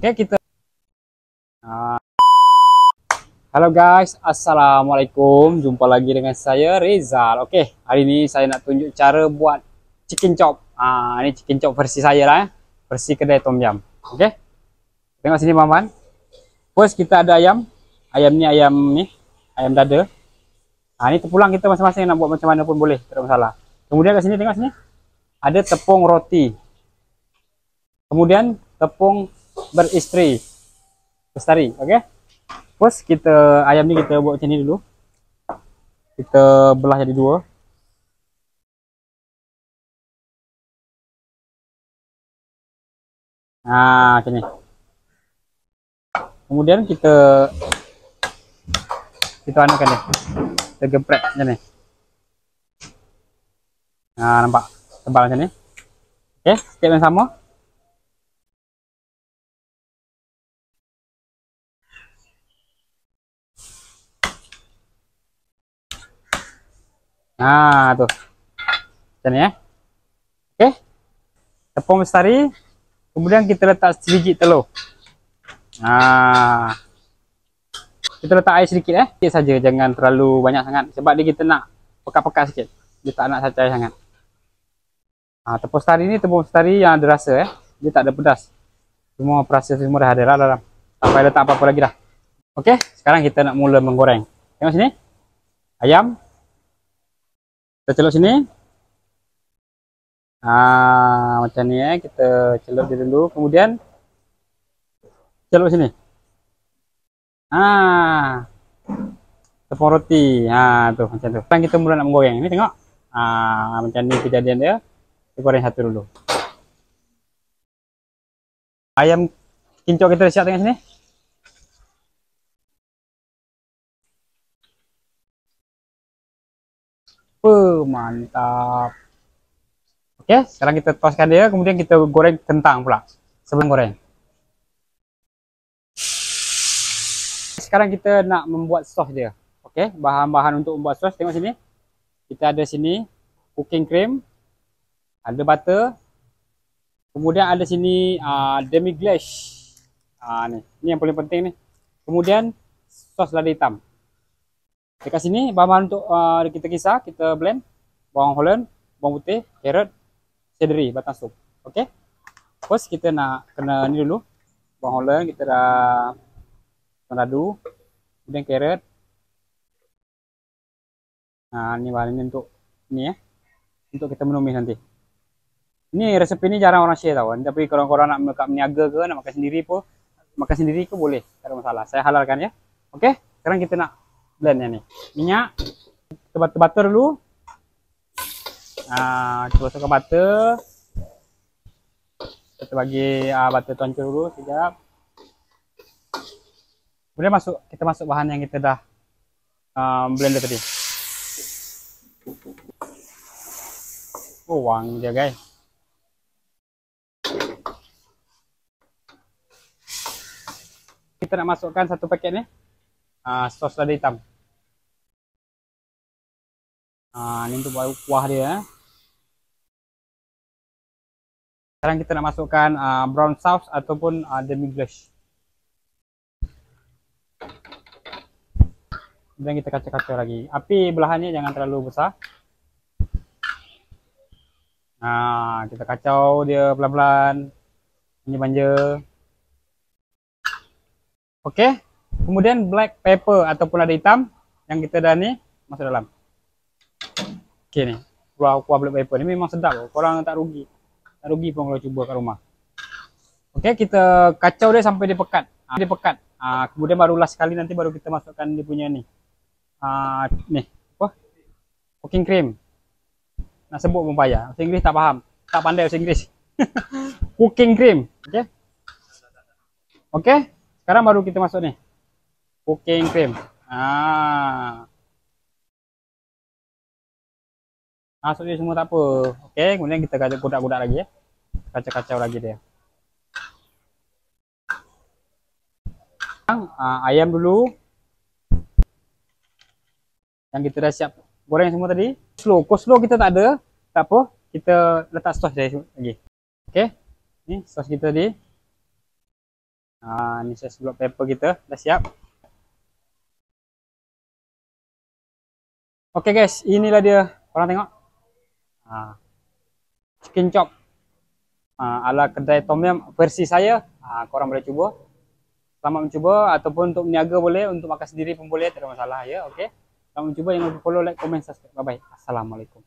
Oke, kita halo guys, assalamualaikum. Jumpa lagi dengan saya Rizal. Oke, hari ini saya nak tunjuk cara buat chicken chop. Ini chicken chop versi saya lah, versi kedai Tom Yum. Oke, tengok sini teman-teman. First kita ada ayam. Ayam ni ayam dada. Ini terpulang kita masing-masing nak buat macam mana pun boleh, tak ada masalah. Kemudian kat sini tengok sini ada tepung roti. Kemudian tepung beristri. Bestari, okey. First kita ayam ni kita buat macam ni dulu. Kita belah jadi dua. Macam ni. Kemudian kita anukan dia. Kita geprek macam ni. Nampak tebal macam ni. Okey, step yang sama. Tu. Macam ni Okey. Tepung bestari. Kemudian kita letak sebiji telur. Kita letak air sedikit sikit saja, jangan terlalu banyak sangat sebab dia kita nak pekat-pekat sikit. Dia tak nak sacai sangat. Tepung bestari ni tepung bestari yang ada rasa Dia tak ada pedas. Semua perasa semua dah ada lah dalam. Tak payah letak apa-apa lagi dah. Okey, sekarang kita nak mula menggoreng. Tengok sini. Ayam kita celup sini. Macam ni kita celup dia dulu, kemudian celup sini. Tepung roti. Tu macam tu. Sekarang kita mula nak menggoreng. Ni tengok. Macam ni kejadian dia. Kita goreng satu dulu. Ayam kincok kita dah siap, tengok sini. Mantap. Okey, sekarang kita toskan dia, kemudian kita goreng kentang pula sebelum goreng. Sekarang kita nak membuat sos dia. Okey, bahan-bahan untuk membuat sos tengok sini. Kita ada sini cooking cream, ada butter, kemudian ada sini demi glaze. Ni yang paling penting ni. Kemudian sos lada hitam. Dekat sini bahan-bahan untuk kita kisar, kita blend bawang holland, bawang putih, carrot, celery, batang sup. Okey. First kita nak kena ni dulu. Bawang holland kita dah radu. Kemudian carrot. Ni bahan ini untuk ni untuk kita menumis nanti. Ni resep ni jarang orang share tahu. Tapi kalau korang nak makan niaga ke, nak makan sendiri ke boleh, tak ada masalah. Saya halalkan Okey. Sekarang kita nak blend yang ni. Minyak. Kita butter dulu. Kita masukkan butter. Kita bagi butter tuancur dulu sekejap. Kemudian kita masuk bahan yang kita dah blender tadi. Wangi dia guys. Kita nak masukkan satu paket ni sos lada hitam. Ni untuk buat kuah dia. Sekarang kita nak masukkan brown sauce ataupun demi glaze. Kemudian kita kacau-kacau lagi. Api belahannya jangan terlalu besar. Kita kacau dia pelan-pelan, manja-manja. Okey. Kemudian black pepper ataupun lada hitam yang kita dah ni masuk dalam. Okey ni. Kuah black pepper ni memang sedap. Korang tak rugi. Tak rugi pun kalau cuba kat rumah. Okey, kita kacau dia sampai dia pekat. Dia pekat. Kemudian baru last sekali nanti baru kita masukkan dia punya ni. Ni. Apa? Cooking cream. Nak sebut pun payah. Bahasa Inggeris tak faham. Tak pandai bahasa Inggeris. Cooking cream. Okey. Okey. Sekarang baru kita masuk ni. Cooking cream. Masuk dia semua tak apa. Okey, kemudian kita kacau godak-godak lagi Kacau-kacau lagi dia. Ayam dulu. Yang kita dah siap goreng semua tadi. Coleslaw kita tak ada. Tak apa. Kita letak sos dia lagi. Okey. Ni sos kita tadi. Ini saya black pepper kita dah siap. Oke guys, inilah dia. Korang tengok. Chicken chop ala kedai tom yum versi saya. Korang boleh cuba. Selamat mencuba, ataupun untuk meniaga boleh, untuk makan sendiri pun boleh, tidak ada masalah ya. Oke. Selamat mencuba, jangan lupa follow, like, comment, subscribe. Bye bye. Assalamualaikum.